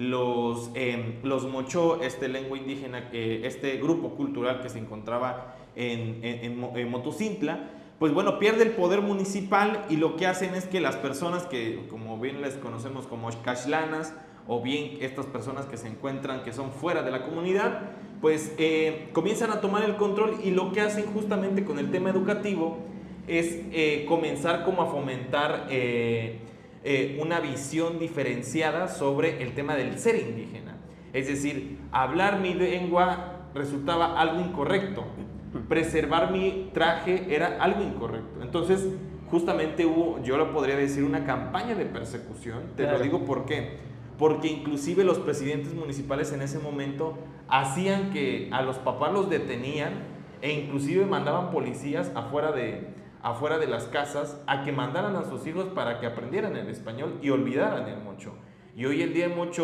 los mochó, lengua indígena, este grupo cultural que se encontraba en Motocintla, pues bueno, pierde el poder municipal y lo que hacen es que las personas que, como bien les conocemos como xcachlanas, o bien estas personas que se encuentran, que son fuera de la comunidad, pues comienzan a tomar el control y lo que hacen justamente con el tema educativo es comenzar como a fomentar una visión diferenciada sobre el tema del ser indígena. Es decir, hablar mi lengua resultaba algo incorrecto, preservar mi traje era algo incorrecto. Entonces, justamente hubo, yo lo podría decir, una campaña de persecución. Te Claro. lo digo ¿por qué? Porque inclusive los presidentes municipales en ese momento hacían que a los papás los detenían e inclusive mandaban policías afuera de las casas a que mandaran a sus hijos para que aprendieran el español y olvidaran el mocho. Y hoy el día el mocho